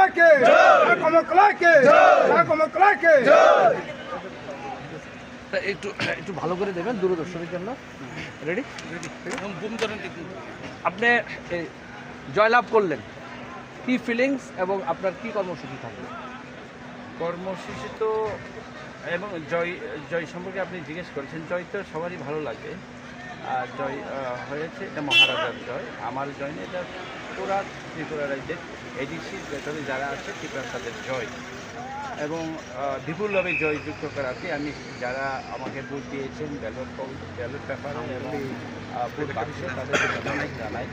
কমকলাকে কমকলাকে কমকলাকে একটু একটু ভালো করে দেবেন দূরদর্শনের জন্য। রেডি? আপনি জয়লাভ করলেন, কি ফিলিংস এবং আপনার কি কর্মসূচি থাকবে? কর্মসূচি তো এবং জয় সম্পর্কে আপনি জিজ্ঞেস করেছেন। জয় তো সবারই ভালো লাগে। আর জয় হয়েছে, এটা মহারাজার জয়, আমার জয় না, এটা পুরা ত্রিপুরা রাজ্যের এডিসির ভেতরে যারা আছে ত্রিপুরা তাদের জয় এবং বিপুলভাবে জয়যুক্ত করাতে আমি যারা আমাকে ভোট দিয়েছেন ব্যালট পেপারে এবং ভোট বাক্সে তাদেরকে ধন্যবাদ জানাই।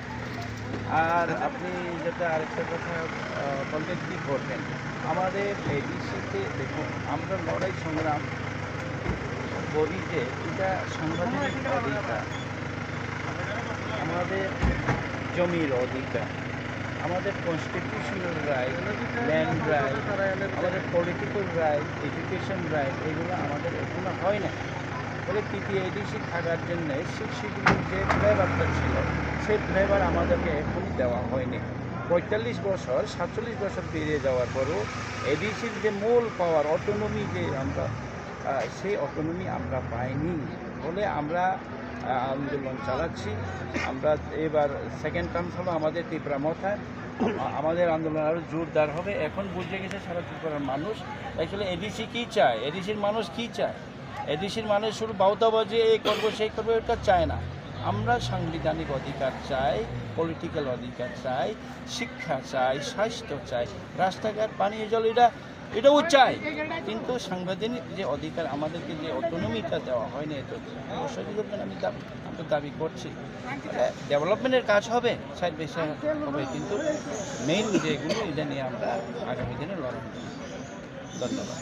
আর আপনি যেটা আরেকটা কথা বললেন কী করবেন, আমাদের এডিসিতে দেখুন আমরা লড়াই সংগ্রাম করি যে এটা সাংবিধানিক অধিকার, আমাদের জমির অধিকার, আমাদের কনস্টিটিউশনাল রাইট, ল্যান্ড রাইট, আমাদের পলিটিক্যাল রাইট, এডুকেশন রাইট, এগুলো আমাদের এখনো হয় না। ফলে পিপিএডিসি থাকার জন্য শিক্ষিগুলির যে ফ্লেভারটা ছিল সেই ফ্লেভার আমাদেরকে এখনই দেওয়া হয়নি। ৪৫ বছর ৪৭ বছর পেরিয়ে যাওয়ার পরও এডিসির যে মূল পাওয়ার অটোনমি যে আমরা সেই অটোনমি আমরা পাইনি। ফলে আমরা আন্দোলন চালাচ্ছি। আমরা এবার সেকেন্ড টার্ম হলো আমাদের ত্রিপুরা মাথায়, আমাদের আন্দোলন আরও জোরদার হবে। এখন বুঝে গেছে সারা ত্রিপুরার মানুষ অ্যাকচুয়ালি এডিসি কী চায়, এডিসির মানুষ কী চায়। এডিসির মানুষ শুধু বাউতাবাজি এই করবো সেই করবো এটা চায় না। আমরা সাংবিধানিক অধিকার চাই, পলিটিক্যাল অধিকার চাই, শিক্ষা চাই, স্বাস্থ্য চাই, রাস্তাঘাট, পানীয় জল, এটাও চাই। কিন্তু সাংবিধানিক যে অধিকার আমাদেরকে যে অটোনমিটা দেওয়া হয়নি, এটা অবশ্যই আমি দাবি করছি। ডেভেলপমেন্টের কাজ হবে, সাইড বাই সাইড হবে, কিন্তু মেইন যেগুলো এটা নিয়ে আমরা আগামী দিনে লড়াই। ধন্যবাদ।